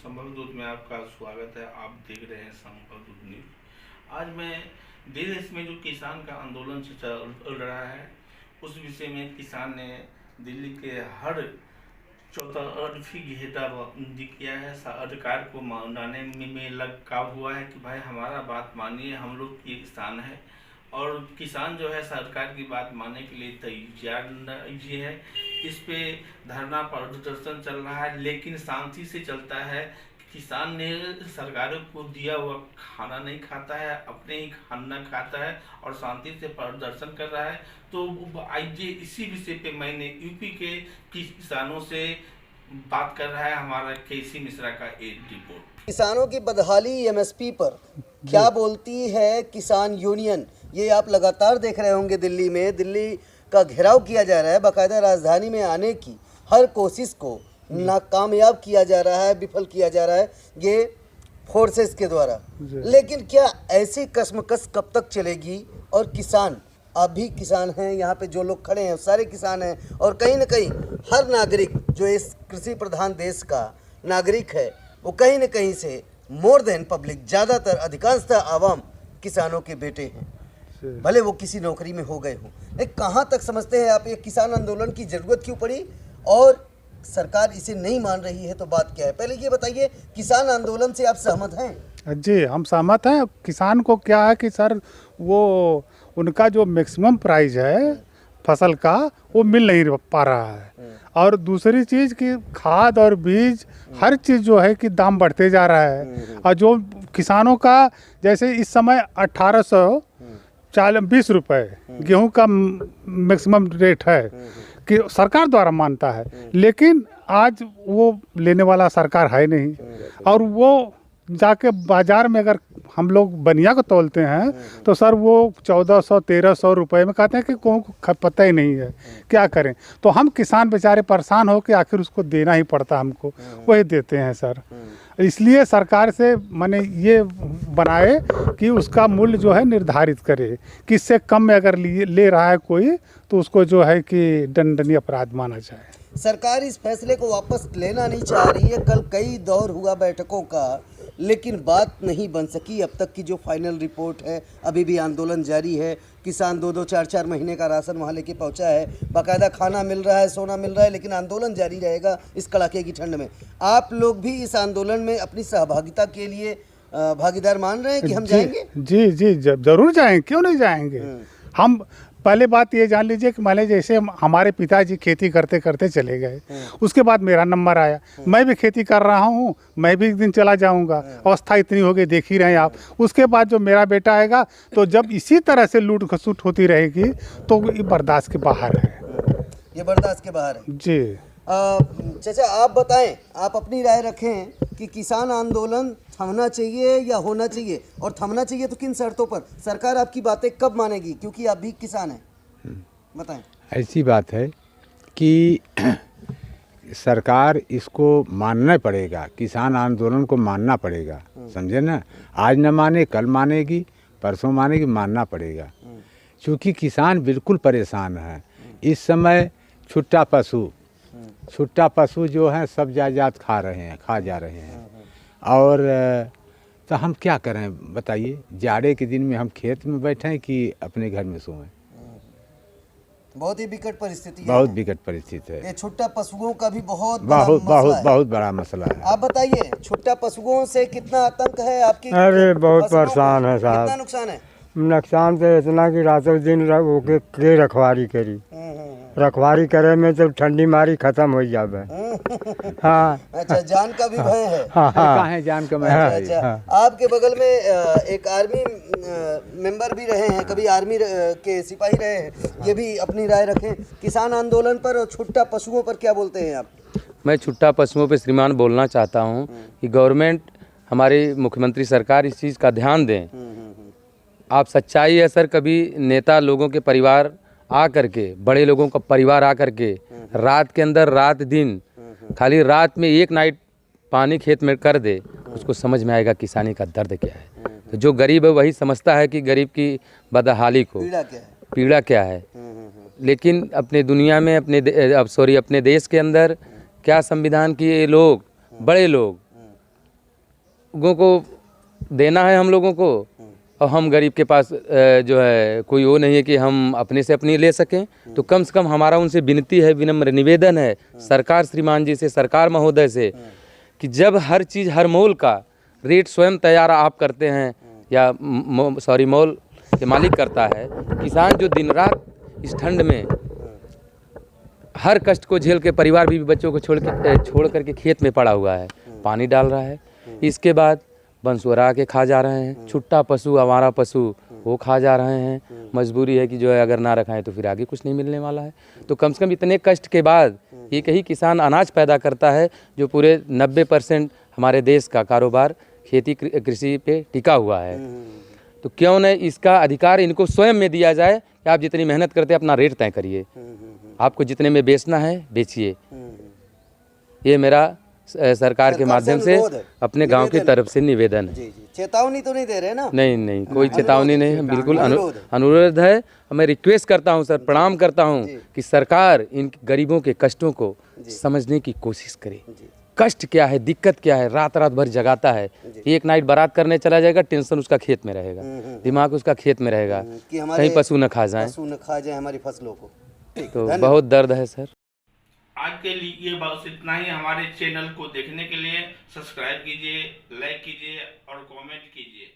संभव दूत में आपका स्वागत है। आप देख रहे हैं संभव दूत न्यूज। आज मैं देश में जो किसान का आंदोलन चल रहा है उस विषय में किसान ने दिल्ली के हर चौतरफी घेराबंदी किया है। सरकार को मनाने में लगा हुआ है कि भाई हमारा बात मानिए, हम लोग ये किसान है। और किसान जो है सरकार की बात मानने के लिए तैयार नहीं है। इस पे धरना प्रदर्शन चल रहा है, लेकिन शांति से चलता है। किसान ने सरकारों को दिया हुआ खाना नहीं खाता है, अपने ही खाना खाता है और शांति से प्रदर्शन कर रहा है। तो आइए इसी विषय पे मैंने यूपी के किसानों से बात कर रहा है हमारा केसी मिश्रा का एक रिपोर्ट। किसानों की बदहाली एमएसपी पर क्या बोलती है किसान यूनियन, ये आप लगातार देख रहे होंगे। दिल्ली का घेराव किया जा रहा है, बाकायदा राजधानी में आने की हर कोशिश को नाकामयाब किया जा रहा है, विफल किया जा रहा है ये फोर्सेस के द्वारा। लेकिन क्या ऐसी कश्मकश कब तक चलेगी? और किसान, आप भी किसान हैं, यहाँ पे जो लोग खड़े हैं सारे किसान हैं, और कहीं ना कहीं हर नागरिक जो इस कृषि प्रधान देश का नागरिक है वो कहीं न कहीं से मोर देन पब्लिक, ज़्यादातर अधिकांशतः आवाम किसानों के बेटे हैं, भले वो किसी नौकरी में हो गए हों। लेकिन कहाँ तक समझते हैं आप ये किसान आंदोलन की ज़रूरत क्यों पड़ी, और सरकार इसे नहीं मान रही है तो बात क्या है? पहले ये बताइए, किसान आंदोलन से आप सहमत हैं? जी, हम सहमत हैं। किसान को क्या है कि सर वो उनका जो मैक्सिमम प्राइस है फसल का वो मिल नहीं पा रहा है। और दूसरी चीज़ कि खाद और बीज हर चीज़ जो है कि दाम बढ़ते जा रहा है। और जो किसानों का जैसे इस समय 1820 रुपये गेहूं का मैक्सिमम रेट है कि सरकार द्वारा मानता है, लेकिन आज वो लेने वाला सरकार है नहीं। और वो जाके बाज़ार में अगर हम लोग बनिया को तोलते हैं तो सर वो 1400-1300 रुपये में कहते हैं कि को पता ही नहीं है, क्या करें। तो हम किसान बेचारे परेशान हो कि आखिर उसको देना ही पड़ता हमको, वही देते हैं सर। इसलिए सरकार से मैंने ये बनाए कि उसका मूल्य जो है निर्धारित करे कि इससे कम में अगर ले रहा है कोई तो उसको जो है कि दंडनीय अपराध माना जाए। सरकार इस फैसले को वापस लेना नहीं चाह रही है। कल कई दौर हुआ बैठकों का, लेकिन बात नहीं बन सकी। अब तक की जो फाइनल रिपोर्ट है, अभी भी आंदोलन जारी है। किसान 2-2, 4-4 महीने का राशन वहाँ लेके पहुँचा है, बाकायदा खाना मिल रहा है, सोना मिल रहा है, लेकिन आंदोलन जारी रहेगा इस कड़ाके की ठंड में। आप लोग भी इस आंदोलन में अपनी सहभागिता के लिए भागीदार मान रहे हैं कि हम जाएंगे? जी, जरूर जाएंगे, क्यों नहीं जाएंगे। हम पहले बात ये जान लीजिए कि मान लीजिए जैसे हमारे पिताजी खेती करते करते चले गए, उसके बाद मेरा नंबर आया, मैं भी खेती कर रहा हूँ, मैं भी एक दिन चला जाऊँगा। अवस्था इतनी हो गई, देख ही रहे हैं आप। उसके बाद जो मेरा बेटा आएगा, तो जब इसी तरह से लूट खसूट होती रहेगी तो ये बर्दाश्त के बाहर है। ये बर्दाश्त के बाहर है जी। चाचा आप बताएं, आप अपनी राय रखें कि किसान आंदोलन थमना चाहिए या होना चाहिए, और थमना चाहिए तो किन शर्तों पर? सरकार आपकी बातें कब मानेगी, क्योंकि आप भी किसान हैं, बताएं। ऐसी बात है कि सरकार इसको मानना पड़ेगा, किसान आंदोलन को मानना पड़ेगा, समझे ना। आज न माने कल मानेगी, परसों मानेगी, मानना पड़ेगा। क्योंकि किसान बिल्कुल परेशान है इस समय। छुट्टा पशु जो है सब जायदाद खा जा रहे हैं। और तो हम क्या करें बताइए, जाड़े के दिन में हम खेत में बैठें कि अपने घर में सोएं? बहुत ही विकट परिस्थिति है। बहुत विकट परिस्थिति है। ये छुट्टा पशुओं का भी बहुत बड़ा मसला है। आप बताइए, छुट्टा पशुओं से कितना आतंक है आपकी? अरे बहुत परेशान है साहब। कितना नुकसान है? नुकसान तो इतना कि रातों दिन के रखवारी करी, रखवारी करे में तो ठंडी मारी खत्म हो जावे। हाँ। अच्छा, जान का भी भय है। हाँ, जान का भय है। अच्छा, आपके बगल में एक आर्मी मेंबर भी रहे हैं, कभी आर्मी के सिपाही रहे हैं, ये भी अपनी राय रखें किसान आंदोलन पर और छुट्टा पशुओं पर। क्या बोलते हैं आप? मैं छुट्टा पशुओं पर श्रीमान बोलना चाहता हूँ कि गवर्नमेंट, हमारी मुख्यमंत्री सरकार इस चीज़ का ध्यान दें। आप सच्चाई है सर, कभी नेता लोगों के परिवार आ करके, बड़े लोगों का परिवार आ करके रात के अंदर रात दिन खाली रात में एक नाइट पानी खेत में कर दे, उसको समझ में आएगा किसानी का दर्द क्या है। तो जो गरीब है वही समझता है कि गरीब की बदहाली को पीड़ा क्या है। लेकिन अपने दुनिया में अपने देश के अंदर क्या संविधान की ये लोग, बड़े लोग लोगों को देना है हम लोगों को, और हम गरीब के पास जो है कोई वो नहीं है कि हम अपने से अपनी ले सकें। तो कम से कम हमारा उनसे विनती है, विनम्र निवेदन है सरकार श्रीमान जी से, सरकार महोदय से, कि जब हर चीज़ हर मोल का रेट स्वयं तैयार आप करते हैं या मोल के मालिक करता है, किसान जो दिन रात इस ठंड में हर कष्ट को झेल के परिवार भी बच्चों को छोड़ करके खेत में पड़ा हुआ है, पानी डाल रहा है, इसके बाद बंसुरा के खा जा रहे हैं, छुट्टा पशु आवारा पशु वो खा जा रहे हैं। मजबूरी है कि जो है अगर ना रखाएं तो फिर आगे कुछ नहीं मिलने वाला है। तो कम से कम इतने कष्ट के बाद एक ही किसान अनाज पैदा करता है, जो पूरे 90% हमारे देश का कारोबार खेती कृषि पे टिका हुआ है। तो क्यों न इसका अधिकार इनको स्वयं में दिया जाए कि आप जितनी मेहनत करते हैं अपना रेट तय करिए, आपको जितने में बेचना है बेचिए। ये मेरा सरकार के माध्यम से अपने गांव की तरफ से निवेदन है। जी जी, चेतावनी तो नहीं दे रहे ना? नहीं, कोई चेतावनी नहीं है, बिल्कुल अनुरोध है। मैं रिक्वेस्ट करता हूं सर, प्रणाम करता हूं कि सरकार इन गरीबों के कष्टों को समझने की कोशिश करे। कष्ट क्या है, दिक्कत क्या है, रात भर जगाता है, एक नाइट बारात करने चला जाएगा, टेंशन उसका खेत में रहेगा, दिमाग उसका खेत में रहेगा, कहीं पशु न खा जाए हमारी फसलों को। तो बहुत दर्द है सर। आज के लिए बस इतना ही। हमारे चैनल को देखने के लिए सब्सक्राइब कीजिए, लाइक कीजिए और कमेंट कीजिए।